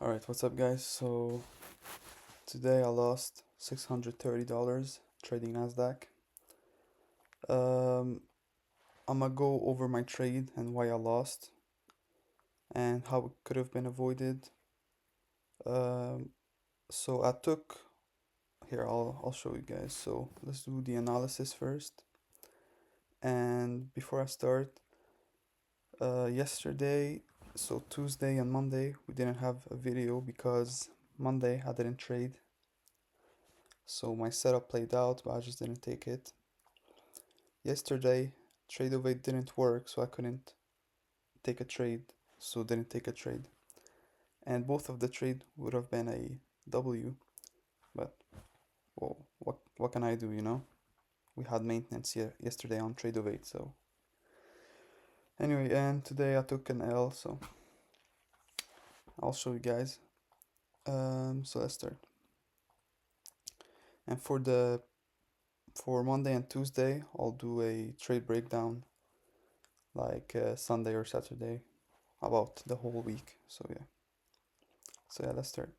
Alright, what's up guys? So today I lost $630 trading NASDAQ. Um, I'm gonna go over my trade and why I lost and how it could have been avoided. Um, so I took here I'll show you guys. So let's do the analysis first. And before I start, yesterday, so Tuesday and Monday, we didn't have a video because Monday I didn't trade. So my setup played out, but I just didn't take it. Yesterday, trade of 8 didn't work, so I couldn't take a trade, so didn't take a trade. And both of the trade would have been a W, but well, what can I do, you know? We had maintenance yesterday on trade of 8, so anyway, and today I took an L, so I'll show you guys. So let's start. And for Monday and Tuesday, I'll do a trade breakdown like Sunday or Saturday about the whole week. So yeah, let's start.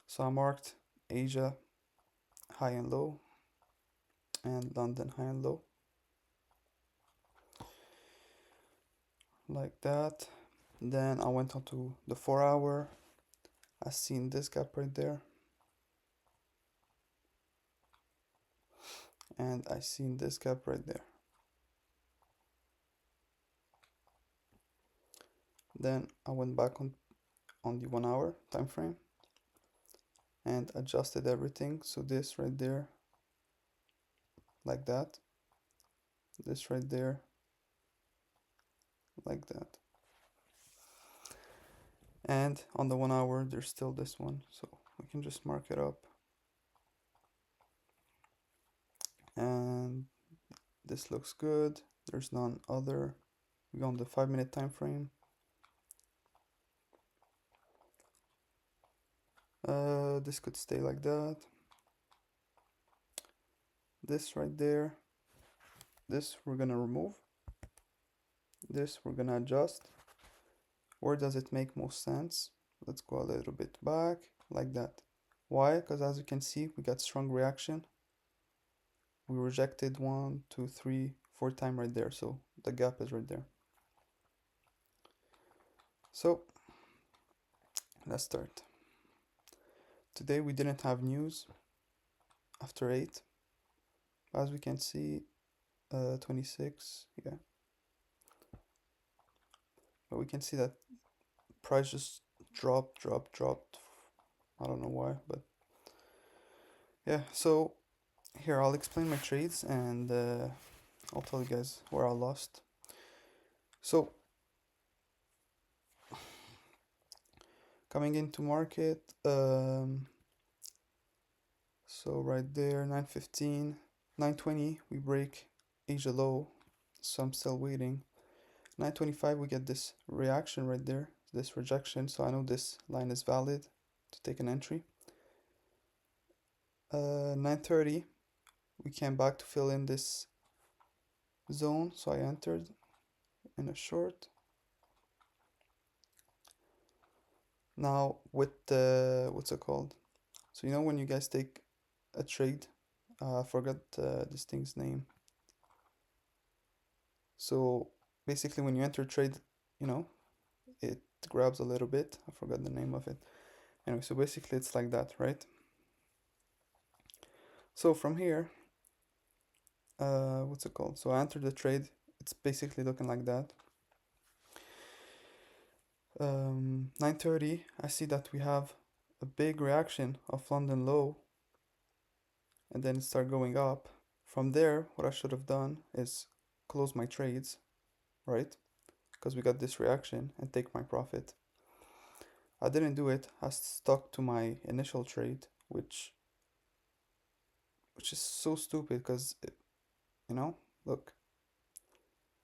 So I marked Asia high and low and London high and low like that. Then I went on to the 4 hour. I seen this gap right there, and I seen this gap right there. Then I went back on the 1 hour time frame and adjusted everything. So this right there like that, this right there like that, and on the 1 hour there's still this one, so we can just mark it up. And this looks good, there's none other. We go on the 5 minute time frame. This could stay like that. This right there, this we're gonna remove, this we're gonna adjust. Where does it make most sense? Let's go a little bit back like that. Why? Because as you can see, we got strong reaction. We rejected 1 2 3 4 times right there, so the gap is right there. So let's start. Today we didn't have news after 8, as we can see. 26, yeah, but we can see that price just dropped. I don't know why, but yeah. So here I'll explain my trades and I'll tell you guys where I lost. So coming into market, so right there 9:15, 9:20 we break Asia low, so I'm still waiting. 9:25 we get this reaction right there, this rejection, so I know this line is valid to take an entry. 9:30 we came back to fill in this zone, so I entered in a short. Now with the what's it called, so you know when you guys take a trade, I forgot this thing's name. So basically when you enter trade, you know, it grabs a little bit. I forgot the name of it. Anyway, so basically it's like that, right? So from here, what's it called? So I entered the trade. It's basically looking like that. 9:30, I see that we have a big reaction of London low, and then it start going up. From there, what I should have done is close my trades, right? Because we got this reaction, and take my profit. I didn't do it. I stuck to my initial trade, which is so stupid because, you know, look.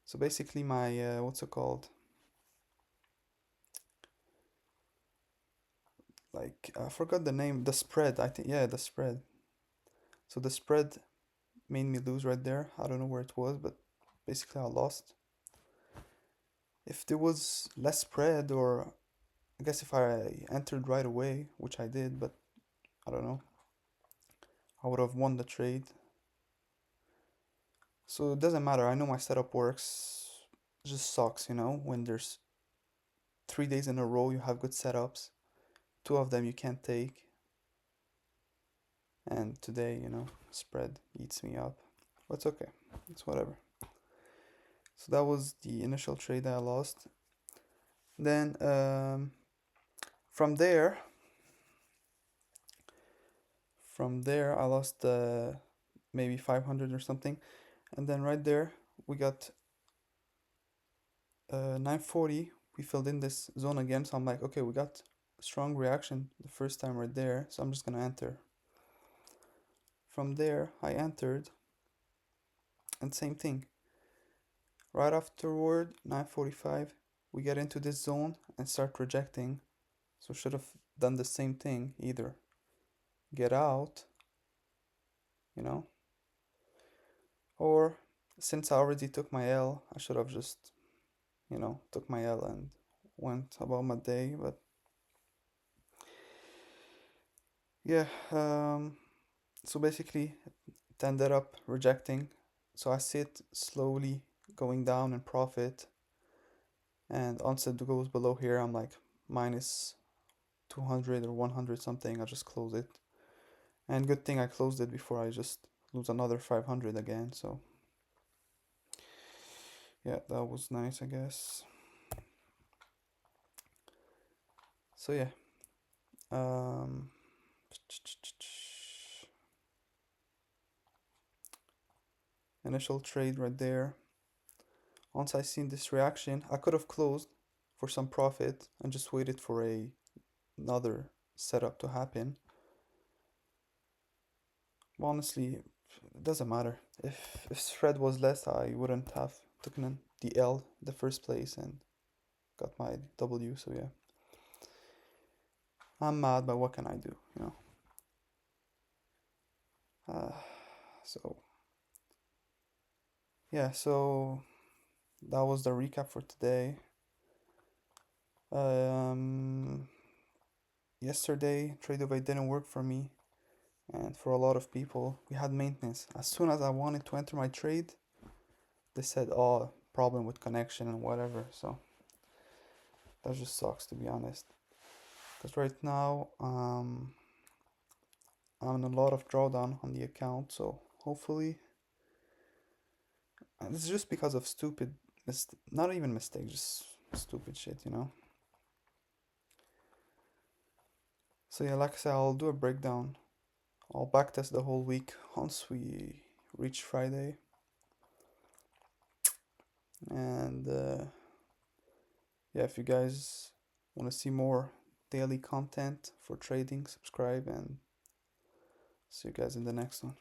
So basically my, what's it called? Like, I forgot the name, the spread, I think, yeah, the spread. So the spread made me lose right there. I don't know where it was, but basically I lost. If there was less spread or I guess if I entered right away, which I did, but I don't know, I would have won the trade. So it doesn't matter. I know my setup works. It just sucks, when there's 3 days in a row you have good setups, two of them you can't take, and today, spread eats me up. But it's okay. It's whatever. So that was the initial trade that I lost. Then from there, I lost maybe 500 or something, and then right there we got 940. We filled in this zone again, so I'm like, okay, we got a strong reaction the first time right there, so I'm just gonna enter. From there, I entered, and same thing. Right afterward, 945, we get into this zone and start rejecting. So should have done the same thing, either get out, you know, or since I already took my L, I should have just, took my L and went about my day. But yeah, so basically it ended up rejecting. So I see it slowly going down in profit, and once it goes below here, I'm like minus 200 or 100 something. I just close it, and good thing I closed it before I just lose another 500 again. So yeah, that was nice, I guess. So yeah, um, initial trade right there. Once I seen this reaction, I could have closed for some profit and just waited for another setup to happen. But honestly, it doesn't matter. If spread was less, I wouldn't have taken the L in the first place and got my W. So yeah, I'm mad, but what can I do? Uh, so yeah, so that was the recap for today. Um, Yesterday, trade away didn't work for me, and for a lot of people. We had maintenance. As soon as I wanted to enter my trade, they said, "Oh, problem with connection and whatever." So that just sucks, to be honest. Because right now, I'm in a lot of drawdown on the account, so hopefully, and it's just because of stupid, not even mistakes, just stupid shit. So yeah, like I said, I'll do a breakdown. I'll backtest the whole week once we reach Friday. And yeah, if you guys want to see more daily content for trading, subscribe, and see you guys in the next one.